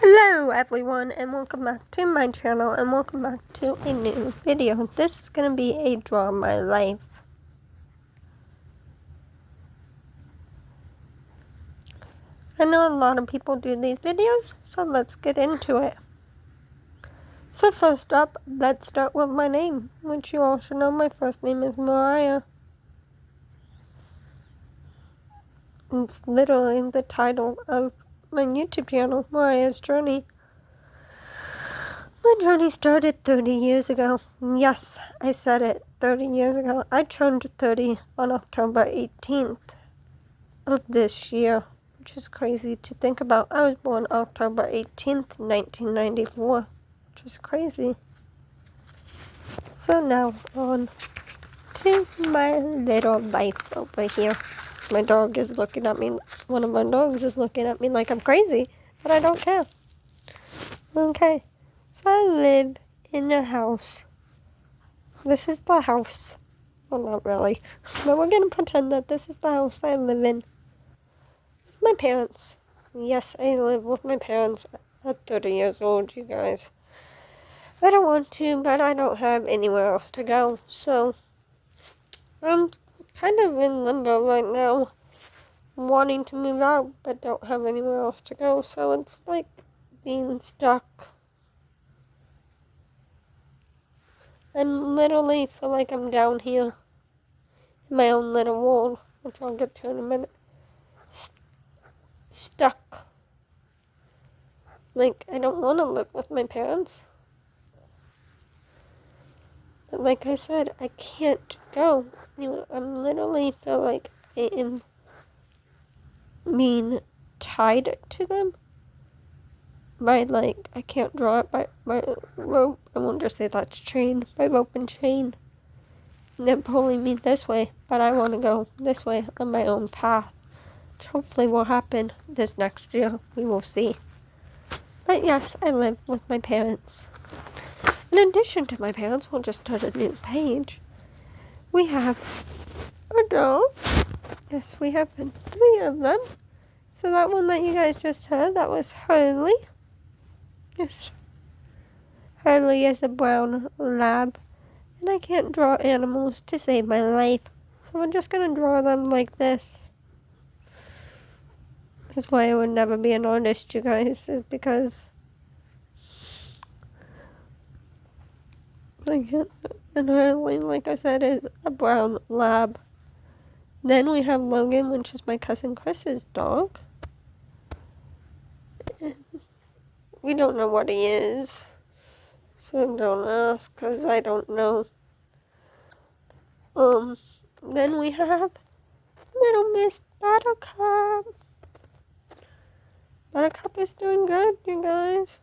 Hello everyone, and welcome back to my channel, and welcome back to a new video. This is going to be a draw my life. I know a lot of people do these videos, so let's get into it. So first up, let's start with my name, which you all should know. My first name is Mariah. It's literally the title of my YouTube channel, Mariah's Journey. My journey started 30 years ago. Yes, I said it, 30 years ago. I turned 30 on October 18th of this year, which is crazy to think about. I was born October 18th, 1994, which is crazy. So now on to my little life over here. My dog is looking at me, one of my dogs is looking at me like I'm crazy, but I don't care. Okay, so I live in a house. This is the house. Well, not really, but we're gonna pretend that this is the house I live in. With my parents. Yes, I live with my parents at 30 years old, you guys. I don't want to, but I don't have anywhere else to go, so I'm kind of in limbo right now, wanting to move out, but don't have anywhere else to go, so it's like being stuck. I literally feel like I'm down here in my own little world, which I'll get to in a minute. Stuck. Like, I don't want to live with my parents. But like I said, I can't go. I'm literally feel like I am being tied to them by, like, I can't draw it by rope. I won't just say that's chain, by rope and chain. And they're pulling me this way, but I want to go this way on my own path, which hopefully will happen this next year. We will see. But yes, I live with my parents. In addition to my parents, we'll just start a new page. We have a dog. Yes, we have 3 of them. So that one that you guys just heard, that was Hurley. Yes. Hurley is a brown lab. And I can't draw animals to save my life. So I'm just going to draw them like this. This is why I would never be an artist, you guys, is because I can't. And Hurley, like I said, is a brown lab. Then we have Logan, which is my cousin Chris's dog. We don't know what he is, so don't ask, because I don't know. Then we have little Miss Buttercup. Buttercup is doing good, you guys.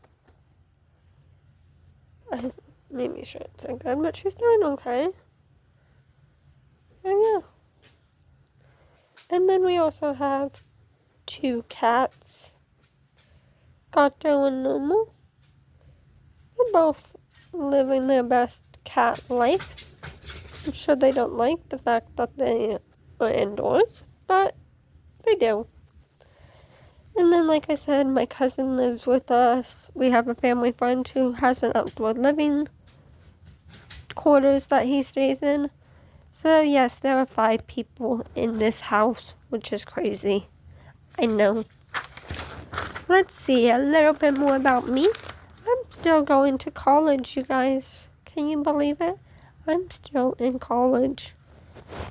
I maybe shouldn't say good, but she's doing okay. And yeah. And then we also have 2 cats. Gato and Nomo. They're both living their best cat life. I'm sure they don't like the fact that they are indoors, but they do. And then, like I said, my cousin lives with us. We have a family friend who has an outdoor living quarters that he stays in. So yes, there are 5 people in this house, which is crazy. I know. Let's see a little bit more about me. I'm still going to college, you guys. Can you believe it? I'm still in college.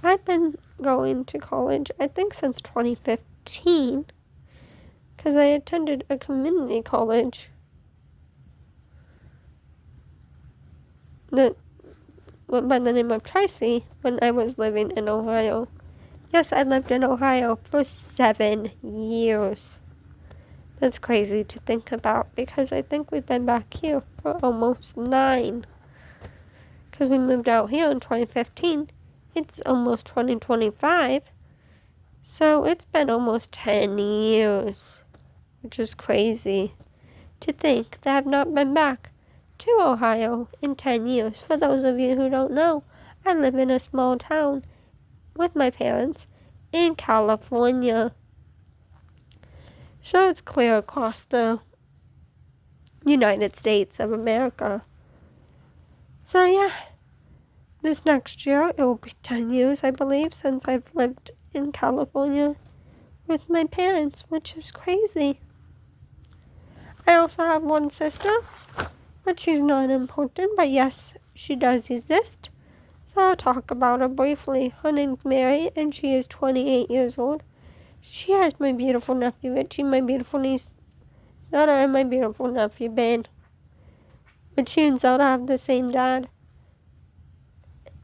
I've been going to college, I think, since 2015, because I attended a community college that went by the name of Tracy when I was living in Ohio. Yes, I lived in Ohio for 7 years. That's crazy to think about, because I think we've been back here for almost 9. Because we moved out here in 2015. It's almost 2025. So it's been almost 10 years. Which is crazy to think that I've not been back to Ohio in 10 years. For those of you who don't know, I live in a small town with my parents in California. So it's clear across the United States of America. So yeah, this next year it will be 10 years, I believe, since I've lived in California with my parents, which is crazy. I also have one sister, but she's not important, but yes, she does exist. So I'll talk about her briefly. Her name's Mary, and she is 28 years old. She has my beautiful nephew Richie, my beautiful niece Zelda, and my beautiful nephew Ben. Richie and Zelda have the same dad,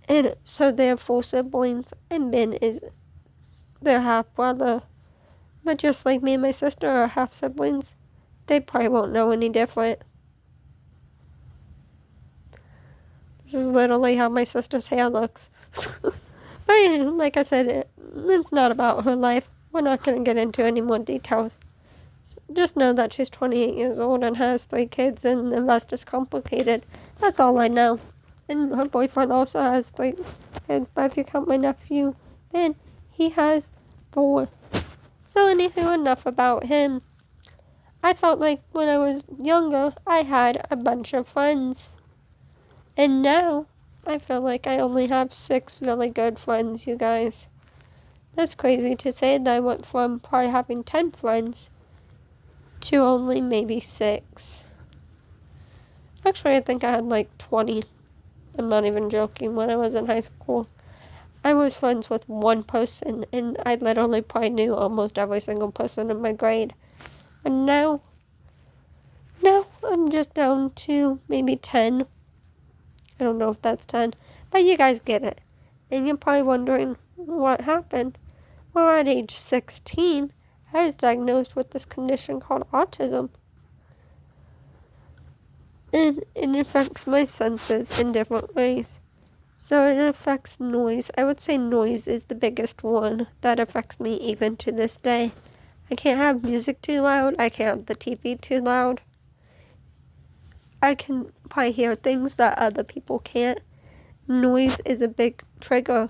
and so they're full siblings, and Ben is their half-brother. But just like me and my sister are half-siblings, they probably won't know any different. This is literally how my sister's hair looks. But like I said, it's not about her life. We're not going to get into any more details. Just know that she's 28 years old and has 3 kids, and the rest is complicated. That's all I know. And her boyfriend also has 3 kids, but if you count my nephew, Ben, he has 4. So anywho, enough about him. I felt like when I was younger, I had a bunch of friends. And now, I feel like I only have 6 really good friends, you guys. That's crazy to say that I went from probably having 10 friends to only maybe 6. Actually, I think I had like 20. I'm not even joking. When I was in high school, I was friends with one person, and I literally probably knew almost every single person in my grade. And now I'm just down to maybe 10. I don't know if that's 10, but you guys get it. And you're probably wondering what happened. Well, at age 16, I was diagnosed with this condition called autism. And it affects my senses in different ways. So it affects noise. I would say noise is the biggest one that affects me even to this day. I can't have music too loud. I can't have the TV too loud. I can probably hear things that other people can't. Noise is a big trigger.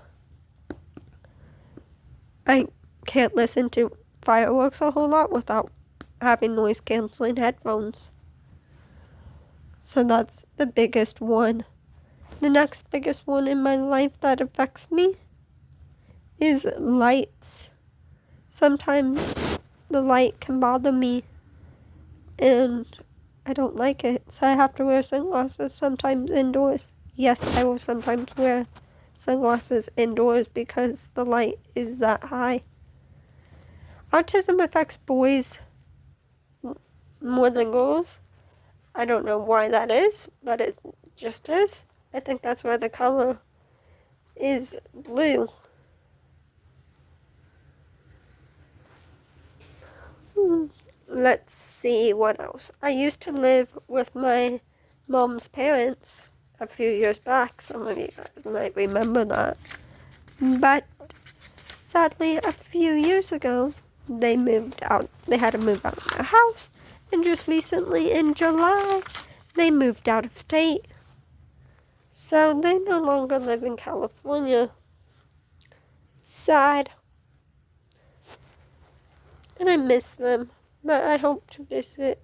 I can't listen to fireworks a whole lot without having noise-canceling headphones. So that's the biggest one. The next biggest one in my life that affects me is lights. Sometimes the light can bother me and I don't like it, so I have to wear sunglasses sometimes indoors. Yes, I will sometimes wear sunglasses indoors because the light is that high. Autism affects boys more than girls. I don't know why that is, but it just is. I think that's why the color is blue. Let's see what else. I used to live with my mom's parents a few years back. Some of you guys might remember that. But sadly, a few years ago, they moved out. They had to move out of their house. And just recently, in July, they moved out of state. So they no longer live in California. It's sad. And I miss them. But I hope to visit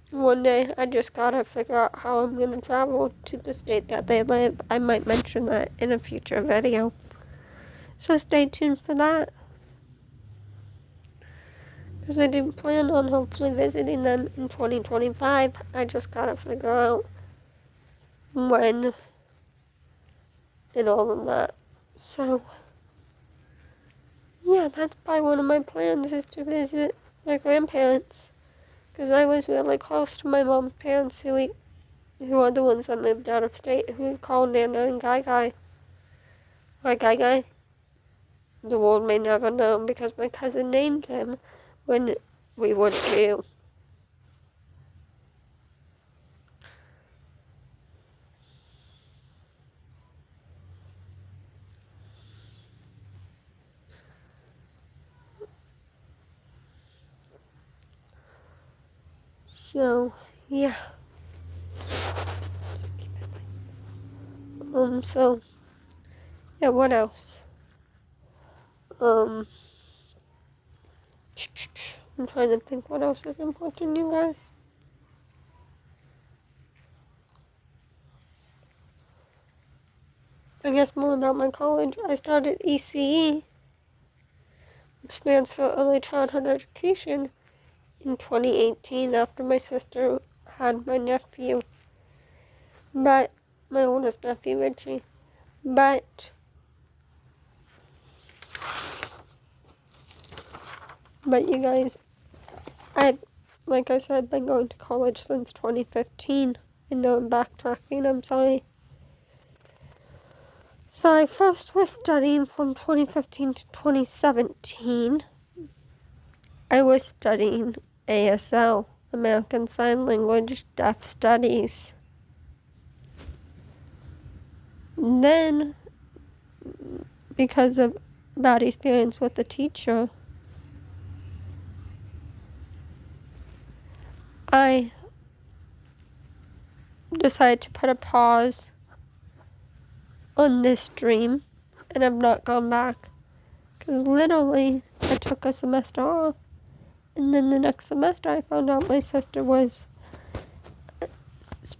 one day. I just gotta figure out how I'm gonna travel to the state that they live. I might mention that in a future video. So stay tuned for that. Because I do plan on hopefully visiting them in 2025. I just gotta figure out when and all of that. So, yeah, that's probably one of my plans is to visit my grandparents. Because I was really close to my mom's parents who are the ones that moved out of state, who we call Nana and Gai Gai. Or Gai Gai. The world may never know because my cousin named him when we were 2. So, yeah. So, yeah, what else? I'm trying to think what else is important, you guys. I guess more about my college. I started ECE, which stands for Early Childhood Education, in 2018 after my sister had my nephew. But, my oldest nephew, Richie. But you guys, like I said, been going to college since 2015. I know I'm backtracking, I'm sorry. So I first was studying from 2015 to 2017. I was studying ASL, American Sign Language Deaf Studies. Then, because of bad experience with the teacher, I decided to put a pause on this dream, and I've not gone back. Because literally, I took a semester off, and then the next semester I found out my sister was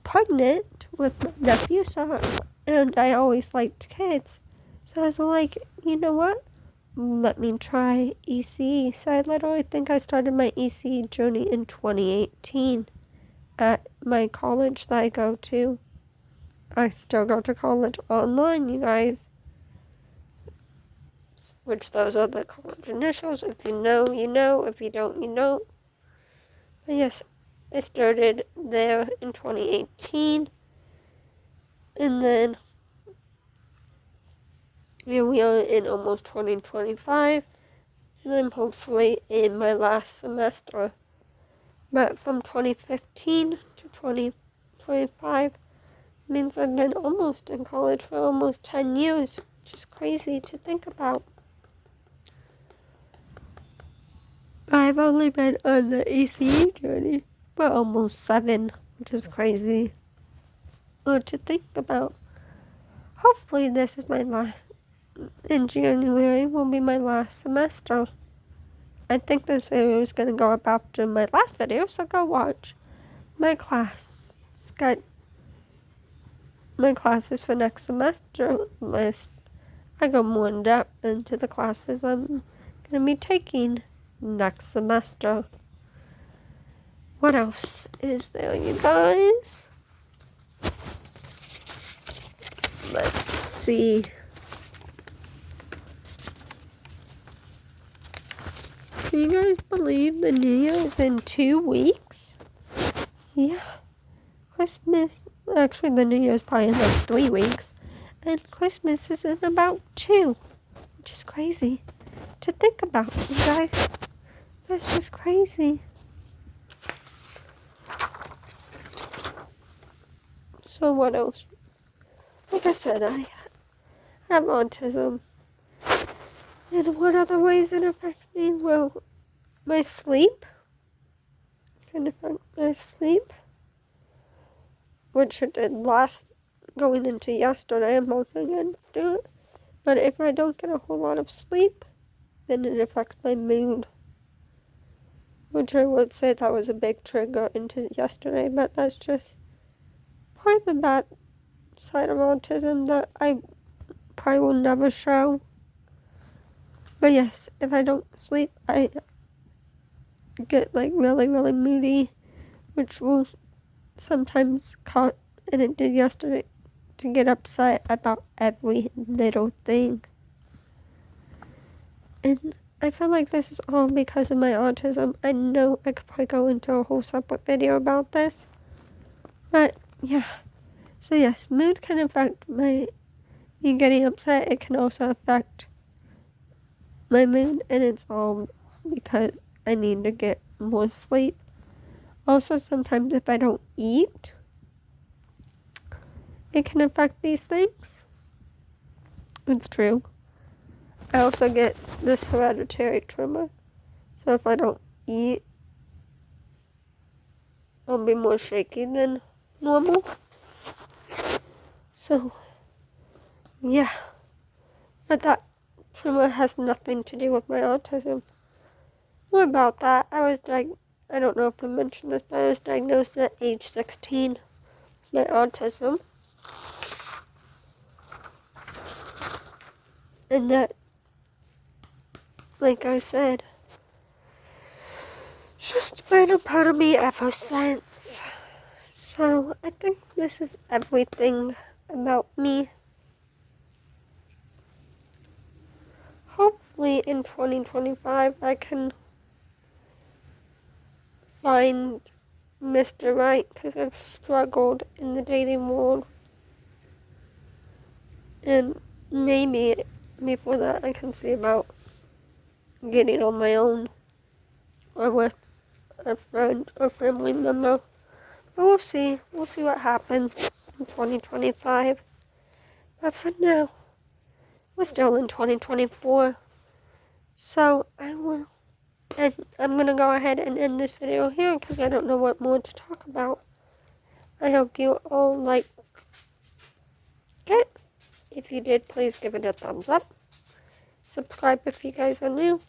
pregnant with my nephew, and I always liked kids. So I was like, you know what? Let me try ECE. So I literally think I started my ECE journey in 2018 at my college that I go to. I still go to college online, you guys. Which those are the college initials. If you know, you know. If you don't, you don't. But yes, I started there in 2018. And then here we are in almost 2025. And I'm hopefully in my last semester. But from 2015 to 2025 means I've been almost in college for almost 10 years, which is crazy to think about. I've only been on the ECE journey for almost 7, which is crazy to think about. Hopefully this is my last, in January will be my last semester. I think this video is going to go up after my last video, so go watch my class. My classes for next semester list. I go more in depth into the classes I'm going to be taking next semester. What else is there, you guys? Let's see. Can you guys believe the New Year is in 2 weeks? Yeah. Christmas, actually the New Year is probably in like 3 weeks. And Christmas is in about 2. Which is crazy to think about, you guys. That's just crazy. So what else? Like I said, I have autism. And what other ways it affects me? Well, my sleep can affect my sleep, which it did going into yesterday. I'm hoping to do it. But if I don't get a whole lot of sleep, then it affects my mood. Which I would say that was a big trigger into yesterday, but that's just part of the bad side of autism that I probably will never show. But yes, if I don't sleep, I get like really, really moody, which will sometimes cause, and it did yesterday, to get upset about every little thing. And I feel like this is all because of my autism. I know I could probably go into a whole separate video about this. But yeah. So yes, mood can affect me getting upset. It can also affect my mood, and it's all because I need to get more sleep. Also, sometimes if I don't eat, it can affect these things. It's true. I also get this hereditary tremor. So if I don't eat, I'll be more shaky than normal. So, yeah. But that tremor has nothing to do with my autism. More about that, I don't know if I mentioned this, but I was diagnosed at age 16 with autism. And that, like I said, it's just been a part of me ever since. So I think this is everything about me. Hopefully in 2025 I can find Mr. Right, because I've struggled in the dating world. And maybe before that I can see about getting on my own or with a friend or family member. But we'll see. We'll see what happens in 2025. But for now, we're still in 2024. So and I'm gonna go ahead and end this video here because I don't know what more to talk about. I hope you all like it. If you did, please give it a thumbs up. Subscribe if you guys are new.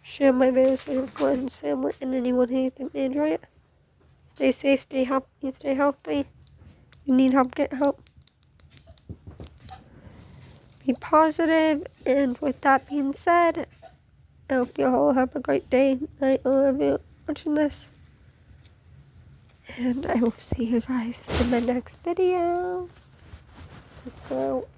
Share my videos with your friends, family, and anyone who you think may enjoy it. Stay safe, stay healthy. If you need help, get help. Be positive, and with that being said, I hope you all have a great day, night, or wherever you're watching this. And I will see you guys in my next video. So